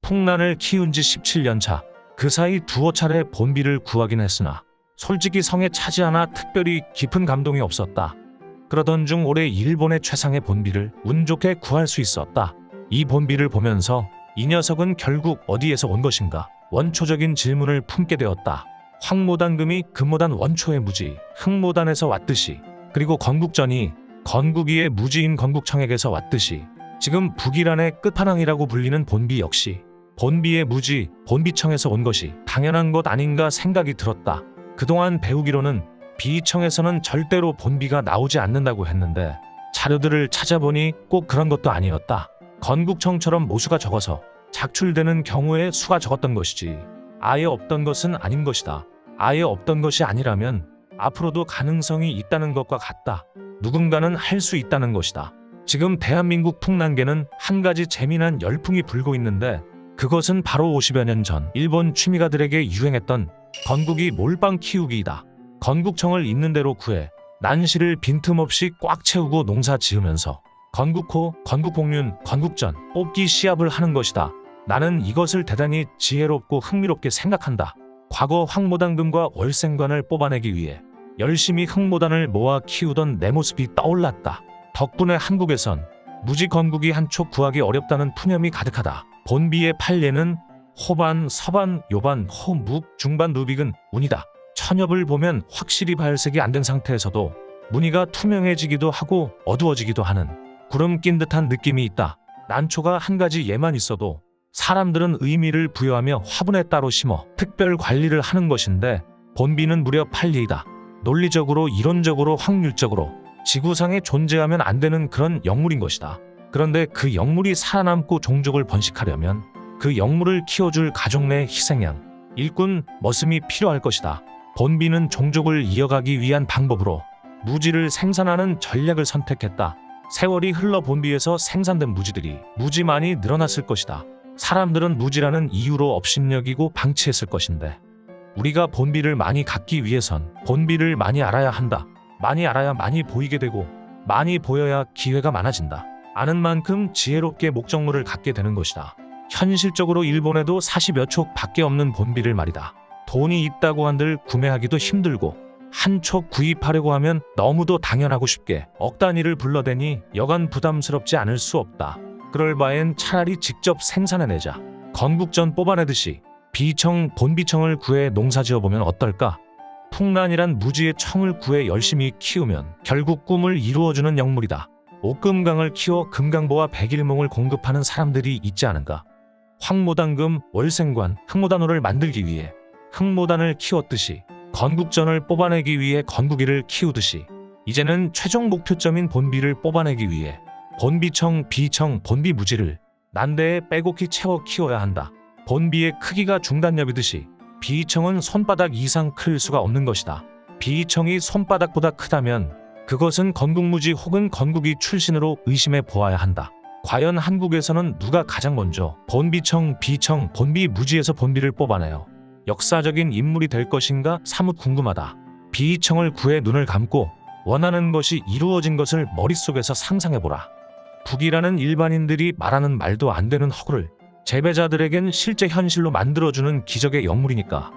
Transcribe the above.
풍란을 키운 지 17년 차. 그 사이 두어 차례 본비를 구하긴 했으나 솔직히 성에 차지 않아 특별히 깊은 감동이 없었다. 그러던 중 올해 일본의 최상의 본비를 운 좋게 구할 수 있었다. 이 본비를 보면서 이 녀석은 결국 어디에서 온 것인가? 원초적인 질문을 품게 되었다. 황모단금이 금모단 원초의 무지, 흑모단에서 왔듯이, 그리고 건국전이 건국이의 무지인 건국청에게서 왔듯이, 지금 북이란의 끝판왕이라고 불리는 본비 역시 본비의 무지, 본비청에서 온 것이 당연한 것 아닌가 생각이 들었다. 그동안 배우기로는 비청에서는 절대로 본비가 나오지 않는다고 했는데 자료들을 찾아보니 꼭 그런 것도 아니었다. 건국청처럼 모수가 적어서 작출되는 경우에 수가 적었던 것이지 아예 없던 것은 아닌 것이다. 아예 없던 것이 아니라면 앞으로도 가능성이 있다는 것과 같다. 누군가는 할 수 있다는 것이다. 지금 대한민국 풍란계는 한 가지 재미난 열풍이 불고 있는데 그것은 바로 50여 년 전 일본 취미가들에게 유행했던 건국이 몰빵 키우기이다. 건국청을 있는 대로 구해 난시를 빈틈없이 꽉 채우고 농사 지으면서 건국호, 건국공륜, 건국전 뽑기 시합을 하는 것이다. 나는 이것을 대단히 지혜롭고 흥미롭게 생각한다. 과거 황모단금과 월생관을 뽑아내기 위해 열심히 흑모단을 모아 키우던 내 모습이 떠올랐다. 덕분에 한국에선 무지 건국이 한촉 구하기 어렵다는 푸념이 가득하다. 본비의 판례는 호반, 서반, 요반, 호, 묵, 중반, 루빅은 운이다. 천엽을 보면 확실히 발색이 안 된 상태에서도 무늬가 투명해지기도 하고 어두워지기도 하는 구름 낀 듯한 느낌이 있다. 난초가 한 가지 예만 있어도 사람들은 의미를 부여하며 화분에 따로 심어 특별 관리를 하는 것인데 본비는 무려 판례이다. 논리적으로, 이론적으로, 확률적으로 지구상에 존재하면 안 되는 그런 영물인 것이다. 그런데 그 영물이 살아남고 종족을 번식하려면 그 영물을 키워줄 가족 내 희생양, 일꾼, 머슴이 필요할 것이다. 본비는 종족을 이어가기 위한 방법으로 무지를 생산하는 전략을 선택했다. 세월이 흘러 본비에서 생산된 무지들이 무지 많이 늘어났을 것이다. 사람들은 무지라는 이유로 업신여기고 방치했을 것인데 우리가 본비를 많이 갖기 위해선 본비를 많이 알아야 한다. 많이 알아야 많이 보이게 되고 많이 보여야 기회가 많아진다. 아는 만큼 지혜롭게 목적물을 갖게 되는 것이다. 현실적으로 일본에도 40여 촉 밖에 없는 본비를 말이다. 돈이 있다고 한들 구매하기도 힘들고 한 촉 구입하려고 하면 너무도 당연하고 쉽게 억 단위를 불러대니 여간 부담스럽지 않을 수 없다. 그럴 바엔 차라리 직접 생산해내자. 건국전 뽑아내듯이 비청, 본비청을 구해 농사지어보면 어떨까? 풍란이란 무지의 청을 구해 열심히 키우면 결국 꿈을 이루어주는 영물이다. 옥금강을 키워 금강보와 백일몽을 공급하는 사람들이 있지 않은가? 황모단금, 월생관, 흑모단호를 만들기 위해 흑모단을 키웠듯이 건국전을 뽑아내기 위해 건국이를 키우듯이 이제는 최종 목표점인 본비를 뽑아내기 위해 본비청, 비청, 본비무지를 난대에 빼곡히 채워 키워야 한다. 본비의 크기가 중단엽이듯이 비청은 손바닥 이상 클 수가 없는 것이다. 비청이 손바닥보다 크다면 그것은 건국무지 혹은 건국이 출신으로 의심해 보아야 한다. 과연 한국에서는 누가 가장 먼저 본비청, 비청, 본비무지에서 본비를 뽑아내요? 역사적인 인물이 될 것인가 사뭇 궁금하다. 비청을 구해 눈을 감고 원하는 것이 이루어진 것을 머릿속에서 상상해보라. 북이라는 일반인들이 말하는 말도 안 되는 허구를 재배자들에겐 실제 현실로 만들어주는 기적의 영물이니까.